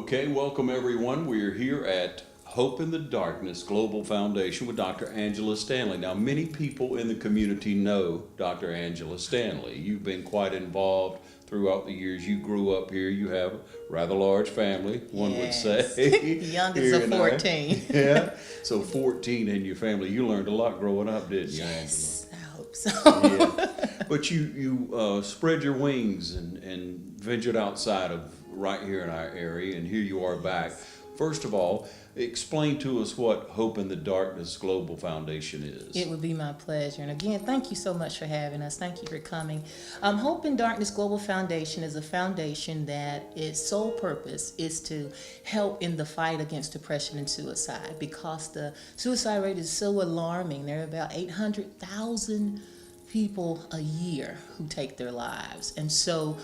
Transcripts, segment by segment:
Okay, welcome everyone. We are here at Hope in the Darkness Global Foundation with Dr. Angela Stanley. Now, many people in the community know Dr. Angela Stanley. You've been quite involved throughout the years. You grew up here. You have a rather large family, one would say. Youngest of 14. Yeah, so 14 in your family. You learned a lot growing up, didn't you, Yes, Angela? I hope so. Yeah, but you spread your wings and ventured outside of right here in our area, and here you are back. First of all, explain to us what Hope in the Darkness Global Foundation is. It would be my pleasure. And again, thank you so much for having us. Thank you for coming. Hope in Darkness Global Foundation is a foundation that its sole purpose is to help in the fight against depression and suicide, because the suicide rate is so alarming. There are about 800,000 people a year who take their lives. And so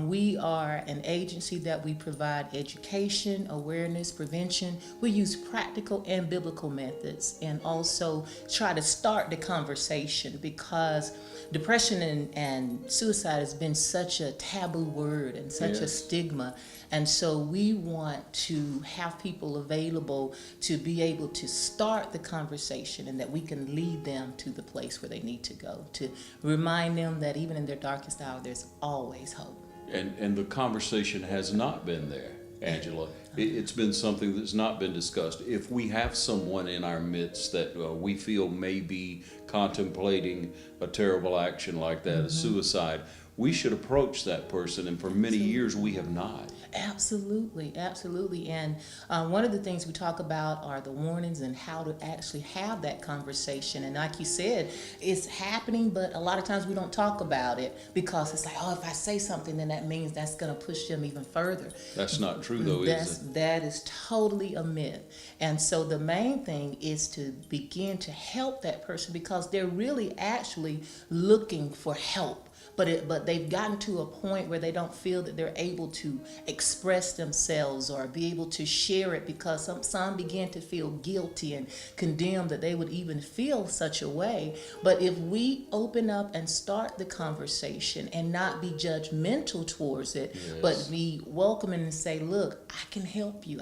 we are an agency that we provide education, awareness, prevention. We use practical and biblical methods, and also try to start the conversation, because depression and suicide has been such a taboo word and such a stigma. And so we want to have people available to be able to start the conversation, and that we can lead them to the place where they need to go, to remind them that even in their darkest hour, there's always hope. And the conversation has not been there, Angela. It's been something that's not been discussed. If we have someone in our midst that we feel may be contemplating a terrible action like that, a suicide, we should approach that person, and for many years we have not. Absolutely, absolutely. And one of the things we talk about are the warnings and how to actually have that conversation. And like you said, it's happening, but a lot of times we don't talk about it, because it's like, oh, if I say something, then that means that's going to push them even further. That's not true, though, is it? That is totally a myth. And so the main thing is to begin to help that person, because they're really actually looking for help. But they've gotten to a point where they don't feel that they're able to express themselves or be able to share it, because some begin to feel guilty and condemned that they would even feel such a way. But if we open up and start the conversation and not be judgmental towards it, but be welcoming and say, look, I can help you.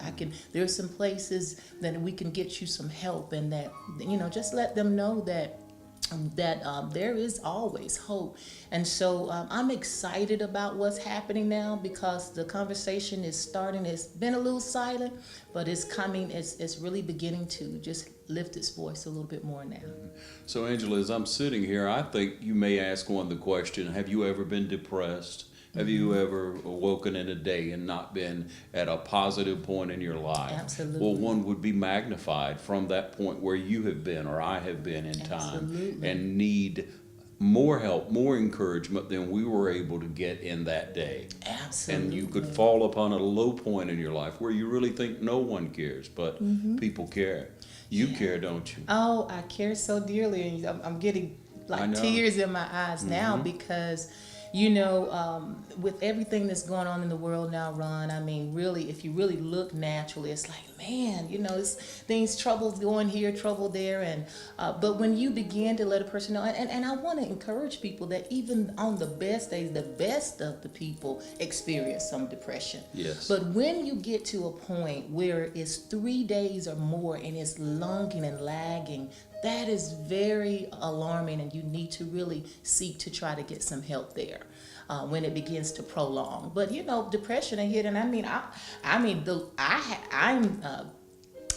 There's some places that we can get you some help, and that, just let them know that there is always hope. And so I'm excited about what's happening now, because the conversation is starting. It's been a little silent, but it's coming. It's really beginning to just lift its voice a little bit more now. So, Angela, as I'm sitting here, I think you may ask one the question, have you ever been depressed? Have you ever awoken in a day and not been at a positive point in your life? Absolutely. Well, one would be magnified from that point where you have been, or I have been in time, Absolutely. and need more help, more encouragement than we were able to get in that day. Absolutely. And you could fall upon a low point in your life where you really think no one cares, but people care. You care, don't you? Oh, I care so dearly, and I'm getting like tears in my eyes now, because with everything that's going on in the world now, Ron, I mean, really, if you really look naturally, it's like, man, it's troubles going here, trouble there. And but when you begin to let a person know, and I want to encourage people that even on the best days, the best of the people experience some depression. Yes. But when you get to a point where it's 3 days or more and it's longing and lagging, that is very alarming, and you need to really seek to try to get some help there when it begins to prolong. But depression and hit, and I'm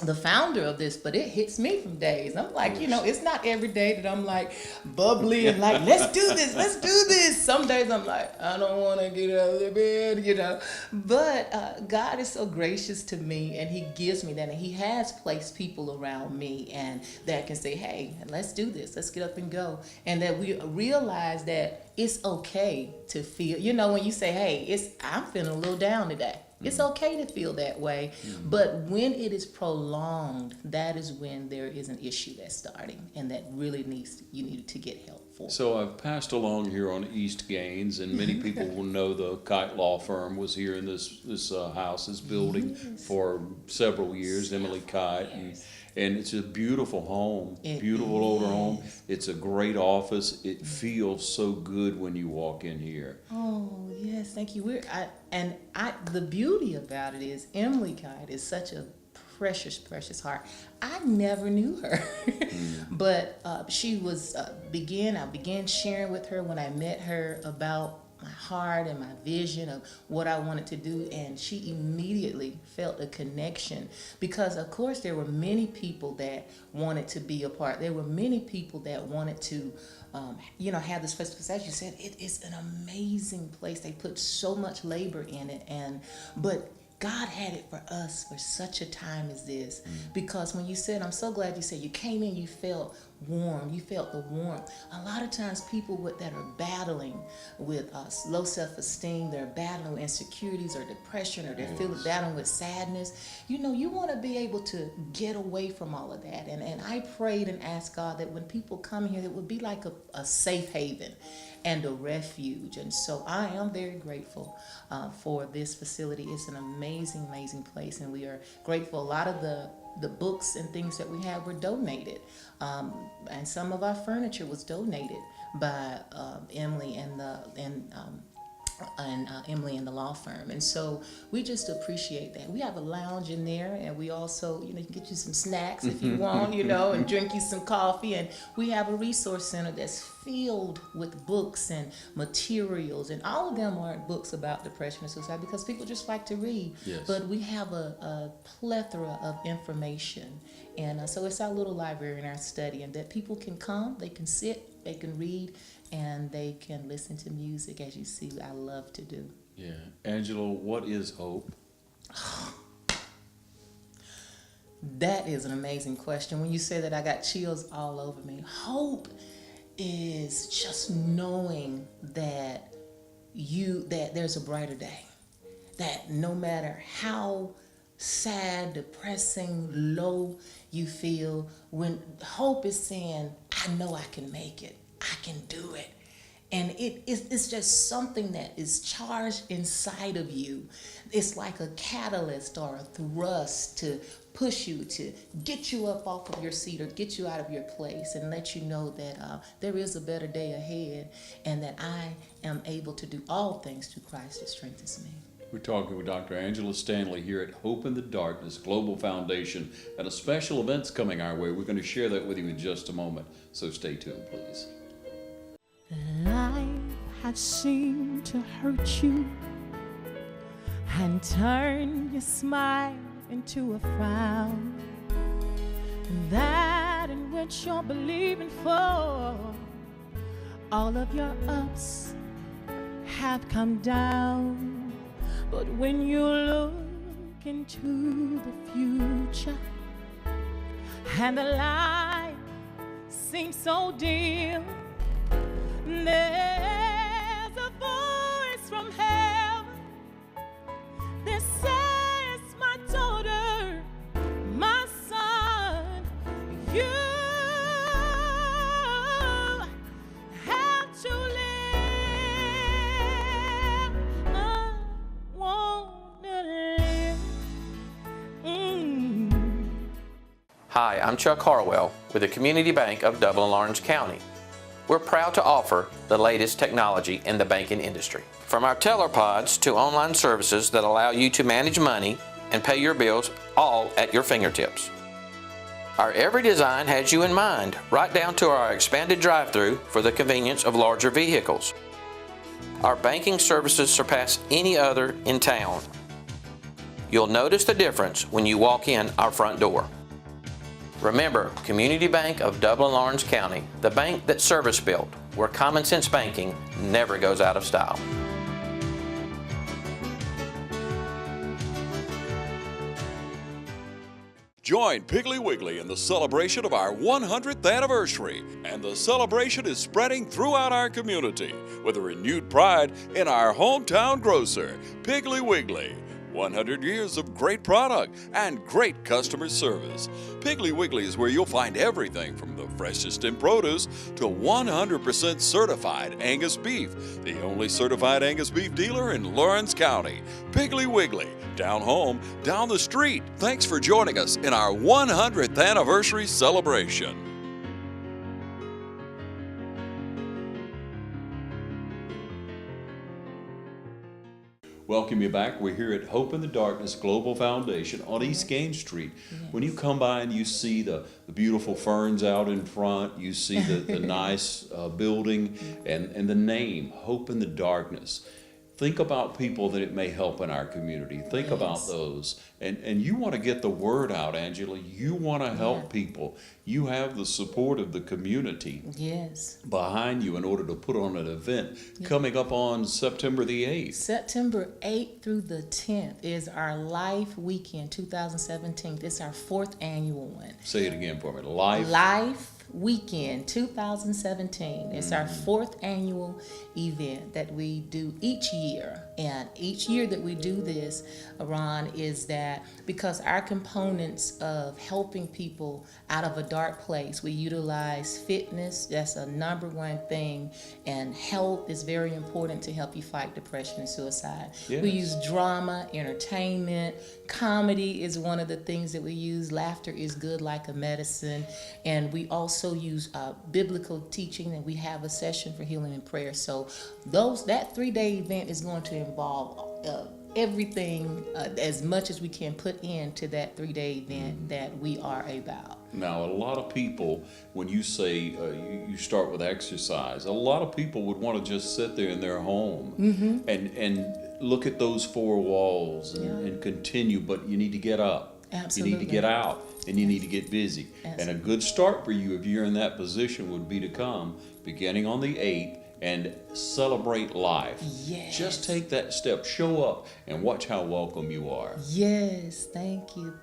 the founder of this, but it hits me from days. I'm like, it's not every day that I'm like bubbly and like, let's do this. Some days I'm like, I don't want to get out of the bed, But God is so gracious to me, and He gives me that, and He has placed people around me and that can say, hey, let's do this. Let's get up and go. And that we realize that it's okay to feel, when you say, hey, I'm feeling a little down today. It's okay to feel that way, but when it is prolonged, that is when there is an issue that's starting, and that really you need to get help. for. So I've passed along here on East Gaines, and many people will know the Kite Law Firm was here in this house, this building for several years, Emily Kite, and it's a beautiful home, beautiful older home. It's a great office. It feels so good when you walk in here. Oh yes, thank you. The beauty about it is Emily Kite is such a precious heart. I never knew her, but she was I began sharing with her when I met her about my heart and my vision of what I wanted to do, and she immediately felt a connection, because of course there were many people that wanted to be a part. There were many people that wanted to have this place, because as you said, it is an amazing place. They put so much labor in it, but God had it for us for such a time as this. Because when you said, I'm so glad you said you came in, you felt warm, you felt the warmth. A lot of times people that are battling with low self-esteem, they're battling with insecurities or depression, or they're battling with sadness. You want to be able to get away from all of that. And I prayed and asked God that when people come here, it would be like a safe haven and a refuge. And so I am very grateful for this facility. It's an amazing place, and we are grateful. A lot of the books and things that we have were donated, and some of our furniture was donated by Emily and Emily and the law firm. And so we just appreciate that. We have a lounge in there, and we also, you can get you some snacks if you want, and drink you some coffee. And we have a resource center that's filled with books and materials, and all of them aren't books about depression and suicide, because people just like to read. Yes. But we have a plethora of information, and so it's our little library in our study, and that people can come, they can sit, they can read, and they can listen to music, as you see I love to do. Yeah. Angela, what is hope? That is an amazing question. When you say that, I got chills all over me. Hope is just knowing that there's a brighter day. That no matter how sad, depressing, low you feel, when hope is saying, I know I can make it. I can do it. And it's just something that is charged inside of you. It's like a catalyst or a thrust to push you, to get you up off of your seat or get you out of your place and let you know that there is a better day ahead, and that I am able to do all things through Christ that strengthens me. We're talking with Dr. Angela Stanley here at Hope in the Darkness Global Foundation, and a special event's coming our way. We're going to share that with you in just a moment, so stay tuned, please. Life has seemed to hurt you and turn your smile into a frown. That in which you're believing for, all of your ups have come down. But when you look into the future and the light seems so dim, there's a voice from heaven that says, my daughter, my son, you have to live. I want to live. Hi, I'm Chuck Harwell with the Community Bank of Dublin-Orange County. We're proud to offer the latest technology in the banking industry. From our teller pods to online services that allow you to manage money and pay your bills all at your fingertips. Our every design has you in mind, right down to our expanded drive-through for the convenience of larger vehicles. Our banking services surpass any other in town. You'll notice the difference when you walk in our front door. Remember, Community Bank of Dublin-Orange County, the bank that's service-built, where common sense banking never goes out of style. Join Piggly Wiggly in the celebration of our 100th anniversary, and the celebration is spreading throughout our community with a renewed pride in our hometown grocer, Piggly Wiggly. 100 years of great product and great customer service. Piggly Wiggly is where you'll find everything from the freshest in produce to 100% certified Angus beef, the only certified Angus beef dealer in Lawrence County. Piggly Wiggly, down home, down the street. Thanks for joining us in our 100th anniversary celebration. Welcome you back. We're here at Hope in the Darkness Global Foundation on East Gaines Street. Yes. When you come by and you see the beautiful ferns out in front, you see the nice building and the name, Hope in the Darkness. Think about people that it may help in our community. Think about those. And you want to get the word out, Angela. You want to help people. You have the support of the community behind you in order to put on an event coming up on September the 8th. September 8th through the 10th is our Life Weekend 2017. It's our 4th annual one. Say it again for me. Life Weekend 2017. It's our 4th annual event that we do each year. And each year that we do this, Ron, is that because our components of helping people out of a dark place, we utilize fitness. That's a #1 thing. And health is very important to help you fight depression and suicide. Yes. We use drama, entertainment, comedy is one of the things that we use. Laughter is good like a medicine. And we also use biblical teaching, and we have a session for healing and prayer. So that 3-day event is going to involve everything as much as we can put into that 3-day event that we are about. Now, a lot of people, when you say you start with exercise, a lot of people would want to just sit there in their home and look at those 4 walls and continue, but you need to get up. Absolutely. You need to get out, and you need to get busy. Absolutely. And a good start for you, if you're in that position, would be to come beginning on the 8th and celebrate life. Yes. Just take that step, show up, and watch how welcome you are. Yes, thank you.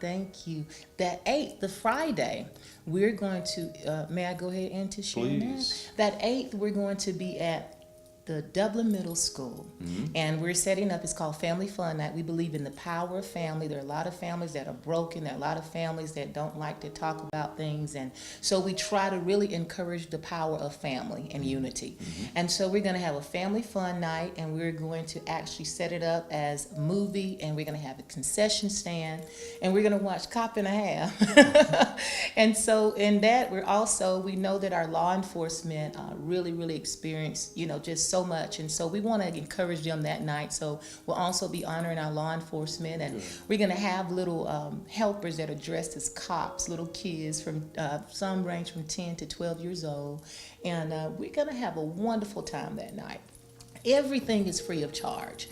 That 8th, the Friday, we're going to, may I go ahead and to share Please. now? That 8th, we're going to be at the Dublin Middle School, and we're setting up, it's called Family Fun Night. We believe in the power of family. There are a lot of families that are broken. There are a lot of families that don't like to talk about things, and so we try to really encourage the power of family and unity. And so we're going to have a family fun night, and we're going to actually set it up as a movie, and we're going to have a concession stand, and we're going to watch Cop and a Half. And so in that, we know that our law enforcement really experience, just so much, and so we want to encourage them that night. So we'll also be honoring our law enforcement, and we're going to have little helpers that are dressed as cops, little kids from some range from 10 to 12 years old, and we're going to have a wonderful time that night. Everything is free of charge.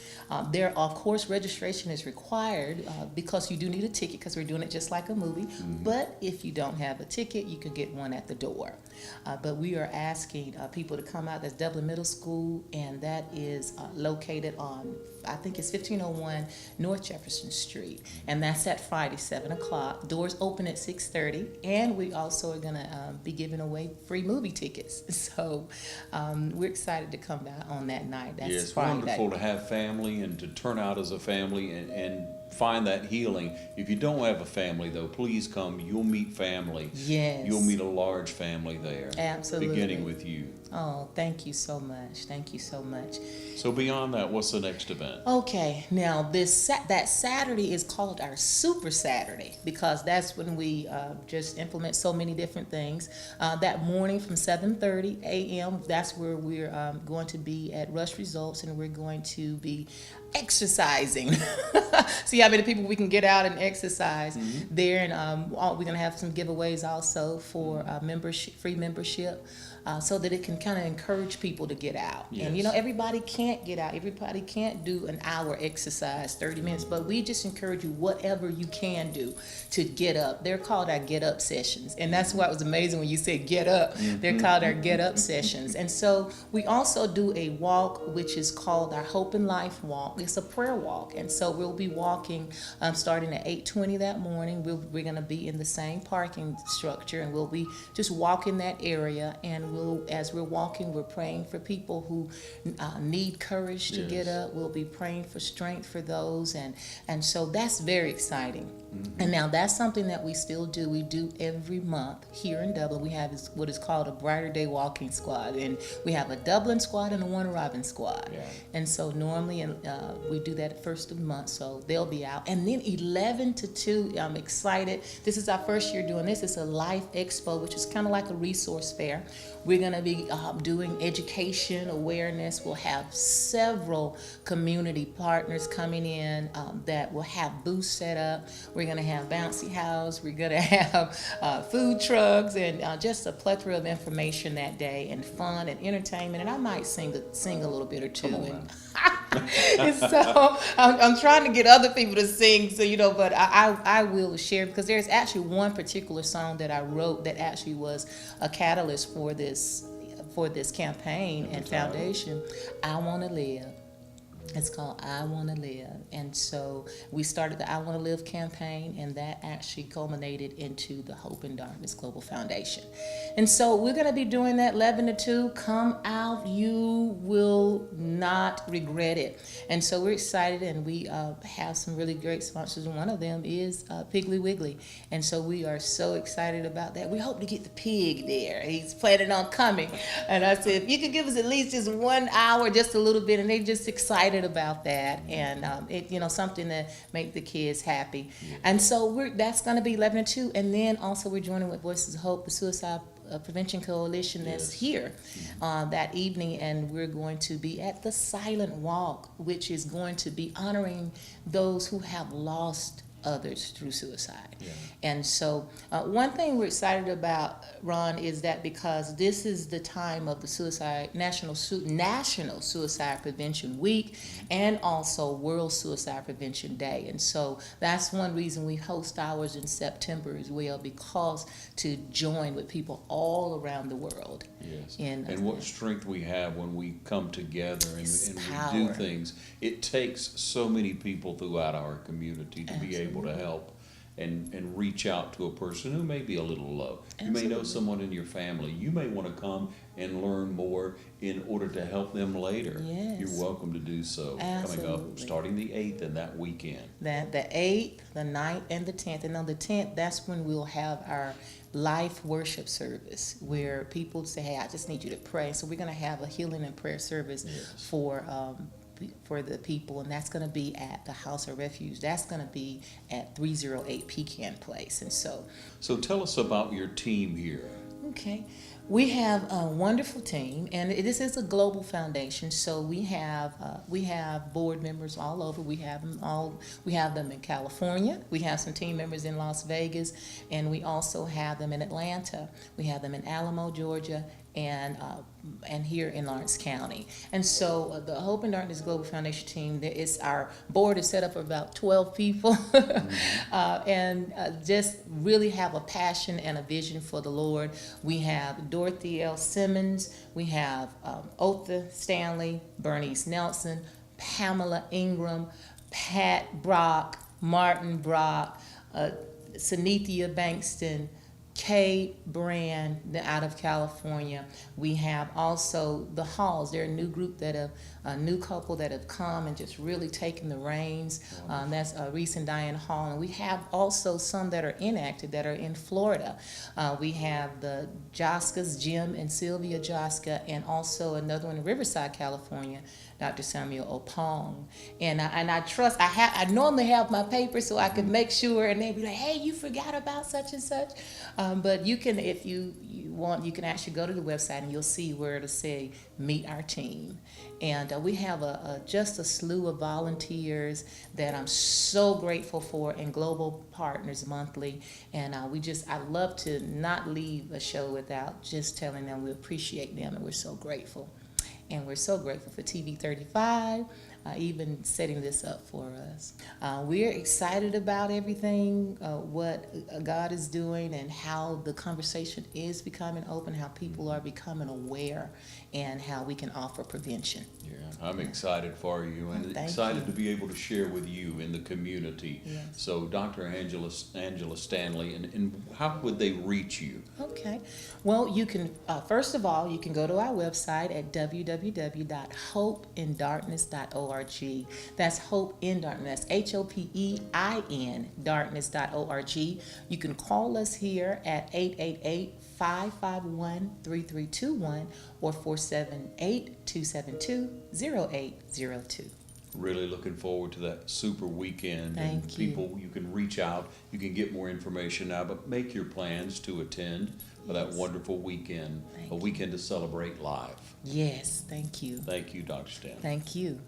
There, of course, registration is required because you do need a ticket because we're doing it just like a movie. But if you don't have a ticket, you can get one at the door. But we are asking people to come out. That's Dublin Middle School, and that is located on, I think it's 1501 North Jefferson Street. And that's at Friday, 7 o'clock. Doors open at 6:30. And we also are going to be giving away free movie tickets. So we're excited to come out on that night. That's It's Friday. wonderful to have family and to turn out as a family and find that healing. If you don't have a family, though, please come. You'll meet family. Yes. You'll meet a large family there. Absolutely. Beginning with you. Oh, thank you so much. Thank you so much. So beyond that, what's the next event? Okay, now that Saturday is called our Super Saturday because that's when we just implement so many different things. That morning from 7:30 a.m., that's where we're going to be at Rush Results, and we're going to be exercising. See how many people we can get out and exercise there, and we're going to have some giveaways also for free membership. So that it can kind of encourage people to get out. Yes. And everybody can't get out. Everybody can't do an hour exercise, 30 minutes, but we just encourage you whatever you can do to get up. They're called our get up sessions. And that's why it was amazing when you said get up. They're called our get up sessions. And so we also do a walk, which is called our Hope and Life walk. It's a prayer walk. And so we'll be walking starting at 8:20 that morning. We're going to be in the same parking structure, and we'll be just walking that area, and as we're walking, we're praying for people who need courage to get Yes. up. We'll be praying for strength for those, and so that's very exciting. Mm-hmm. And now that's something that we still do. We do every month here in Dublin. We have what is called a Brighter Day Walking Squad, and we have a Dublin squad and a Warner Robins squad. Yeah. And so normally we do that first of the month, so they'll be out. And then 11 to 2, I'm excited. This is our first year doing this. It's a Life Expo, which is kind of like a resource fair. We're going to be doing education, awareness. We'll have several community partners coming in that will have booths set up. We're going to have bouncy house. We're going to have food trucks and just a plethora of information that day, and fun and entertainment. And I might sing a little bit or two. And so I'm trying to get other people to sing, so but I will share, because there's actually one particular song that I wrote that actually was a catalyst for this campaign and foundation. I Want to Live. It's called I Want to Live. And so we started the I Want to Live campaign, and that actually culminated into the Hope in Darkness Global Foundation. And so we're going to be doing that 11 to 2. Come out. You will not regret it. And so we're excited, and we have some really great sponsors, and one of them is Piggly Wiggly. And so we are so excited about that. We hope to get the pig there. He's planning on coming. And I said, if you could give us at least just 1 hour, just a little bit, and they're just excited about that, and something to make the kids happy. And so that's going to be 11 to 2, and then also we're joining with Voices of Hope, the Suicide Prevention Coalition that's here that evening, and we're going to be at the Silent Walk, which is going to be honoring those who have lost others through suicide. Yeah. And so one thing we're excited about, Ron, is that because this is the time of the National Suicide Prevention Week, and also World Suicide Prevention Day. And so that's one reason we host ours in September as well, because to join with people all around the world. Yes. And what strength we have when we come together and power. we do things. It takes so many people throughout our community to be able to help and reach out to a person who may be a little low. You may know someone in your family. You may want to come and learn more in order to help them later. Yes. You're welcome to do so. Absolutely. Coming up starting the 8th and that weekend. That the 8th, the 9th, and the 10th. And on the 10th, that's when we'll have our life worship service, where people say, hey, I just need you to pray. So we're going to have a healing and prayer service for the people, and that's going to be at the House of Refuge. That's going to be at 308 Pecan Place. And so tell us about your team here. Okay. We have a wonderful team, and this is a global foundation. So we have board members all over. We have them all. We have them in California. We have some team members in Las Vegas, and we also have them in Atlanta. We have them in Alamo, Georgia, and here in Lawrence County. And so the Hope in Darkness Global Foundation team, our board is set up for about 12 people, and just really have a passion and a vision for the Lord. We have Dorothy L. Simmons, we have Otha Stanley, Bernice Nelson, Pamela Ingram, Pat Brock, Martin Brock, Sanithia Bankston, Kay Brand out of California. We have also the Halls. They're a new group a new couple that have come and just really taken the reins. That's Reese and Diane Hall. And we have also some that are inactive that are in Florida. We have the Joskas, Jim and Sylvia Joska, and also another one in Riverside, California, Dr. Samuel Opong. And I trust, I normally have my papers so I can make sure, and they'd be like, hey, you forgot about such and such. But you can, if you want, you can actually go to the website and you'll see where it'll say, meet our team. And we have just a slew of volunteers that I'm so grateful for, and Global Partners Monthly. And I love to not leave a show without just telling them we appreciate them and we're so grateful. And we're so grateful for TV 35. even setting this up for us. We're excited about everything, what God is doing and how the conversation is becoming open, how people are becoming aware, and how we can offer prevention. Yeah, I'm excited for you and Thank excited you. to be able to share with you in the community. Yes. So Dr. Angela Stanley, and how would they reach you? Okay. Well, you can, first of all, you can go to our website at www.hopeindarkness.org. That's Hope in Darkness. That's HOPEIN darkness.org. You can call us here at 888-551-3321 or 478-272-0802. Really looking forward to that super weekend. Thank and you. people, you can reach out, you can get more information now, but make your plans to attend for that Yes. wonderful weekend, Thank a you. weekend to celebrate life. Yes, thank you. Thank you, Dr. Stanley. Thank you.